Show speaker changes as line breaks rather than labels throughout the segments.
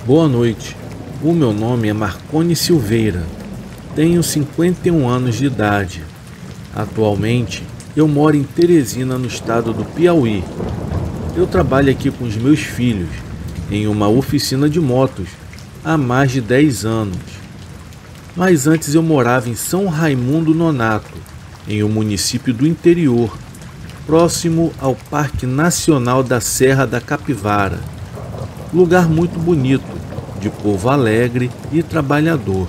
Boa noite, o meu nome é Marcone Silveira, tenho 51 anos de idade. Atualmente, eu moro em Teresina, no estado do Piauí. Eu trabalho aqui com os meus filhos, em uma oficina de motos, há mais de 10 anos. Mas antes eu morava em São Raimundo Nonato, em um município do interior, próximo ao Parque Nacional da Serra da Capivara. Lugar muito bonito, de povo alegre e trabalhador,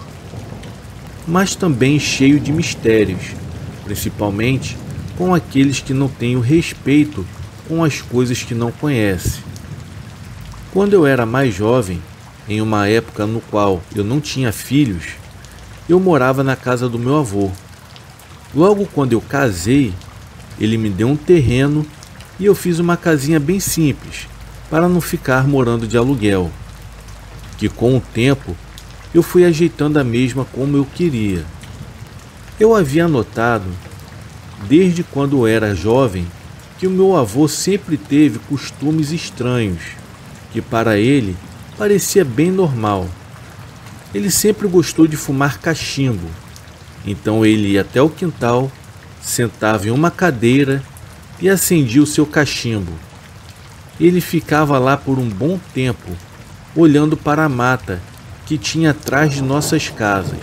mas também cheio de mistérios, principalmente com aqueles que não têm o respeito com as coisas que não conhecem. Quando eu era mais jovem, em uma época no qual eu não tinha filhos, eu morava na casa do meu avô. Logo quando eu casei, ele me deu um terreno e eu fiz uma casinha bem simples, para não ficar morando de aluguel, que com o tempo eu fui ajeitando a mesma como eu queria. Eu havia notado, desde quando eu era jovem, que o meu avô sempre teve costumes estranhos, que para ele parecia bem normal. Ele sempre gostou de fumar cachimbo, então ele ia até o quintal, sentava em uma cadeira e acendia o seu cachimbo. Ele ficava lá por um bom tempo, olhando para a mata que tinha atrás de nossas casas.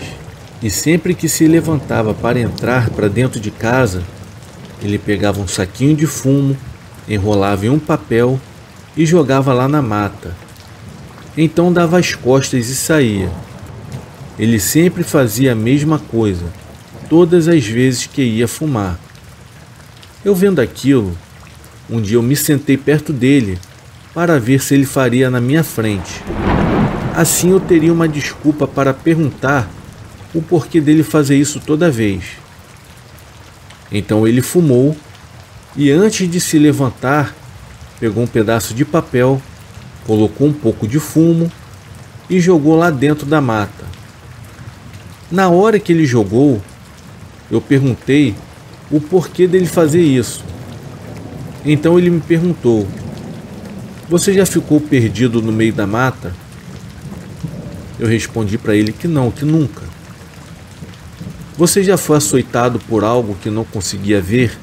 E sempre que se levantava para entrar para dentro de casa, ele pegava um saquinho de fumo, enrolava em um papel e jogava lá na mata. Então dava as costas e saía. Ele sempre fazia a mesma coisa, todas as vezes que ia fumar. Eu vendo aquilo, um dia eu me sentei perto dele para ver se ele faria na minha frente. Assim eu teria uma desculpa para perguntar o porquê dele fazer isso toda vez. Então ele fumou e antes de se levantar, pegou um pedaço de papel, colocou um pouco de fumo e jogou lá dentro da mata. Na hora que ele jogou, eu perguntei o porquê dele fazer isso. Então ele me perguntou: "Você já ficou perdido no meio da mata?" Eu respondi para ele que não, que nunca. "Você já foi açoitado por algo que não conseguia ver?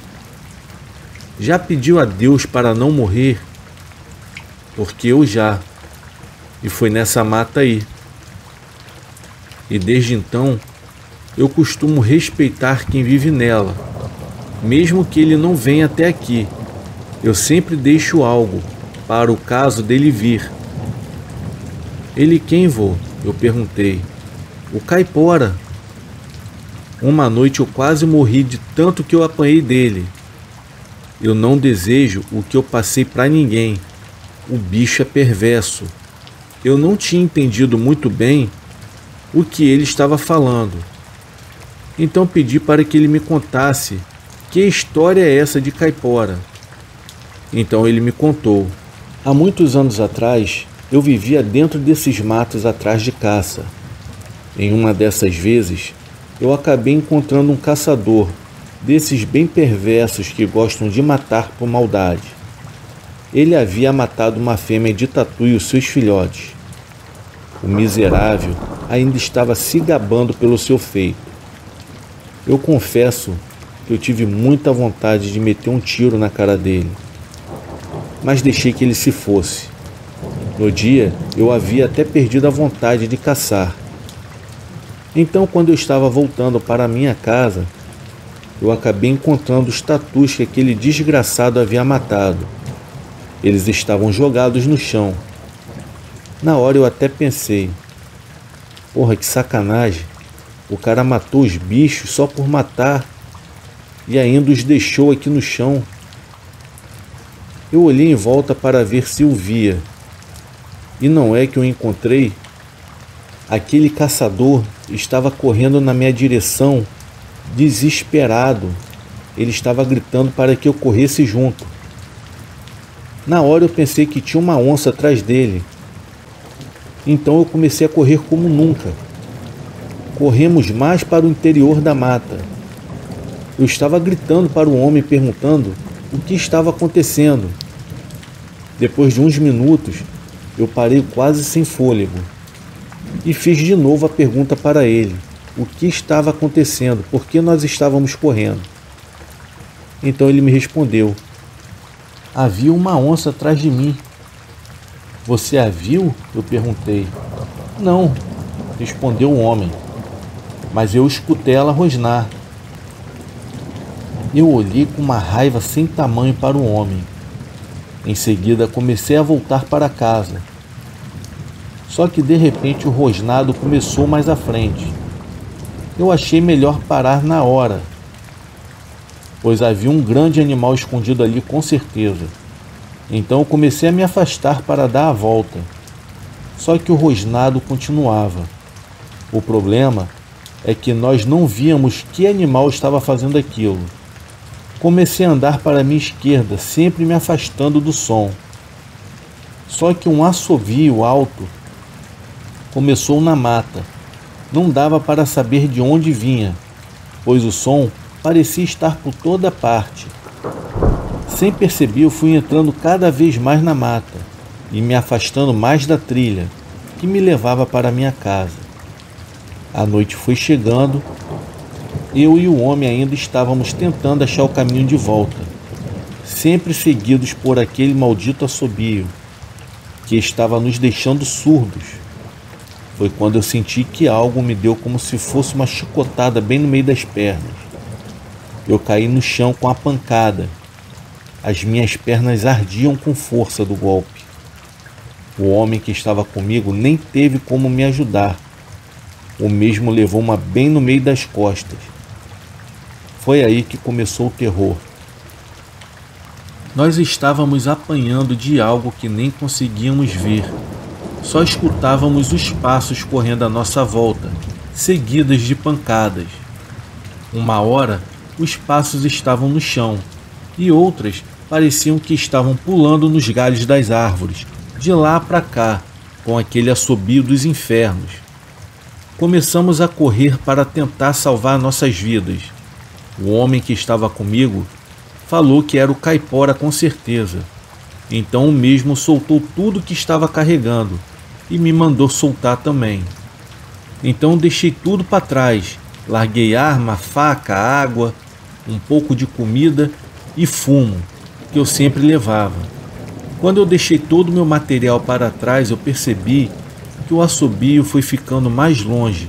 Já pediu a Deus para não morrer?" "Porque eu já. E foi nessa mata aí. E desde então, eu costumo respeitar quem vive nela, mesmo que ele não venha até aqui. Eu sempre deixo algo, para o caso dele vir." "Ele quem, vô?" eu perguntei. "O caipora. Uma noite eu quase morri de tanto que eu apanhei dele. Eu não desejo o que eu passei para ninguém. O bicho é perverso." Eu não tinha entendido muito bem o que ele estava falando. Então pedi para que ele me contasse que história é essa de caipora. Então ele me contou. Há muitos anos atrás, eu vivia dentro desses matos atrás de caça. Em uma dessas vezes, eu acabei encontrando um caçador, desses bem perversos que gostam de matar por maldade. Ele havia matado uma fêmea de tatu e os seus filhotes. O miserável ainda estava se gabando pelo seu feito. Eu confesso que eu tive muita vontade de meter um tiro na cara dele, mas deixei que ele se fosse. No dia, eu havia até perdido a vontade de caçar. Então, quando eu estava voltando para a minha casa, eu acabei encontrando os tatus que aquele desgraçado havia matado. Eles estavam jogados no chão. Na hora eu até pensei: porra, que sacanagem. O cara matou os bichos só por matar e ainda os deixou aqui no chão. Eu olhei em volta para ver se o via. E não é que eu encontrei. Aquele caçador estava correndo na minha direção, desesperado. Ele estava gritando para que eu corresse junto. Na hora eu pensei que tinha uma onça atrás dele. Então eu comecei a correr como nunca. Corremos mais para o interior da mata. Eu estava gritando para o homem, perguntando o que estava acontecendo. Depois de uns minutos, Eu parei quase sem fôlego e fiz de novo a pergunta para ele: o que estava acontecendo? Por que nós estávamos correndo? Então ele me respondeu: havia uma onça atrás de mim. Você a viu? Eu perguntei. Não, respondeu o homem, mas eu escutei ela rosnar. Eu olhei com uma raiva sem tamanho para o homem. Em seguida comecei a voltar para casa. Só que de repente o rosnado começou mais à frente. Eu achei melhor parar na hora, pois havia um grande animal escondido ali com certeza. Então eu comecei a me afastar para dar a volta. Só que o rosnado continuava. O problema é que nós não víamos que animal estava fazendo aquilo. Comecei a andar para a minha esquerda, sempre me afastando do som. Só que um assovio alto começou na mata. Não dava para saber de onde vinha, pois o som parecia estar por toda parte. Sem perceber, eu fui entrando cada vez mais na mata e me afastando mais da trilha que me levava para minha casa. A noite foi chegando. Eu e o homem ainda estávamos tentando achar o caminho de volta, sempre seguidos por aquele maldito assobio que estava nos deixando surdos. Foi quando eu senti que algo me deu como se fosse uma chicotada bem no meio das pernas. Eu caí no chão com a pancada. As minhas pernas ardiam com força do golpe. O homem que estava comigo nem teve como me ajudar. O mesmo levou uma bem no meio das costas. Foi aí que começou o terror. Nós estávamos apanhando de algo que nem conseguíamos ver. Só escutávamos os passos correndo à nossa volta, seguidas de pancadas. Uma hora, os passos estavam no chão, e outras pareciam que estavam pulando nos galhos das árvores, de lá para cá, com aquele assobio dos infernos. Começamos a correr para tentar salvar nossas vidas. O homem que estava comigo falou que era o caipora com certeza. Então o mesmo soltou tudo que estava carregando e me mandou soltar também. Então deixei tudo para trás, larguei arma, faca, água, um pouco de comida e fumo, que eu sempre levava. Quando eu deixei todo o meu material para trás, eu percebi que o assobio foi ficando mais longe,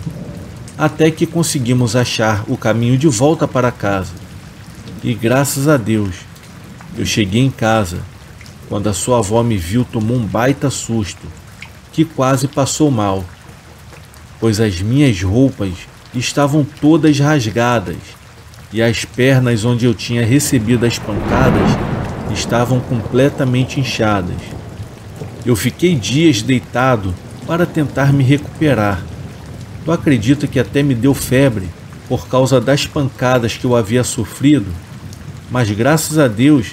até que conseguimos achar o caminho de volta para casa. E graças a Deus, eu cheguei em casa. Quando a sua avó me viu, tomou um baita susto, que quase passou mal, pois as minhas roupas estavam todas rasgadas e as pernas onde eu tinha recebido as pancadas estavam completamente inchadas. Eu fiquei dias deitado para tentar me recuperar. Tu acredita que até me deu febre por causa das pancadas que eu havia sofrido? Mas graças a Deus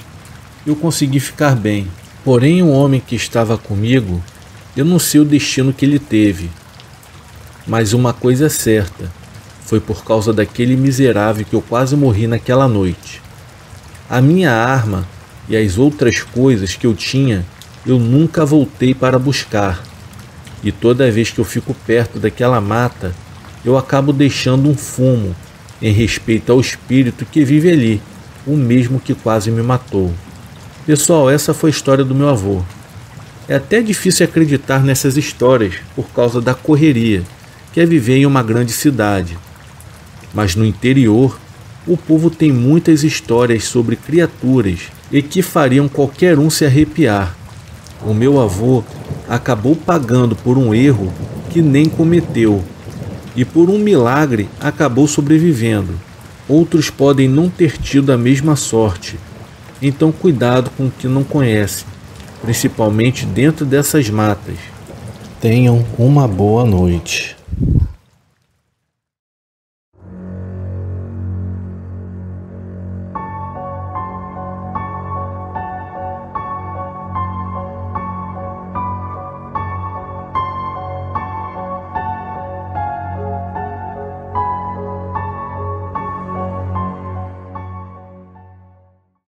eu consegui ficar bem. Porém, o homem que estava comigo, eu não sei o destino que ele teve. Mas uma coisa é certa, foi por causa daquele miserável que eu quase morri naquela noite. A minha arma e as outras coisas que eu tinha, eu nunca voltei para buscar. E toda vez que eu fico perto daquela mata, eu acabo deixando um fumo em respeito ao espírito que vive ali, o mesmo que quase me matou. Pessoal, essa foi a história do meu avô. É até difícil acreditar nessas histórias por causa da correria, que é viver em uma grande cidade. Mas no interior, o povo tem muitas histórias sobre criaturas e que fariam qualquer um se arrepiar. O meu avô acabou pagando por um erro que nem cometeu e por um milagre acabou sobrevivendo. Outros podem não ter tido a mesma sorte. Então cuidado com o que não conhece, principalmente dentro dessas matas. Tenham uma boa noite.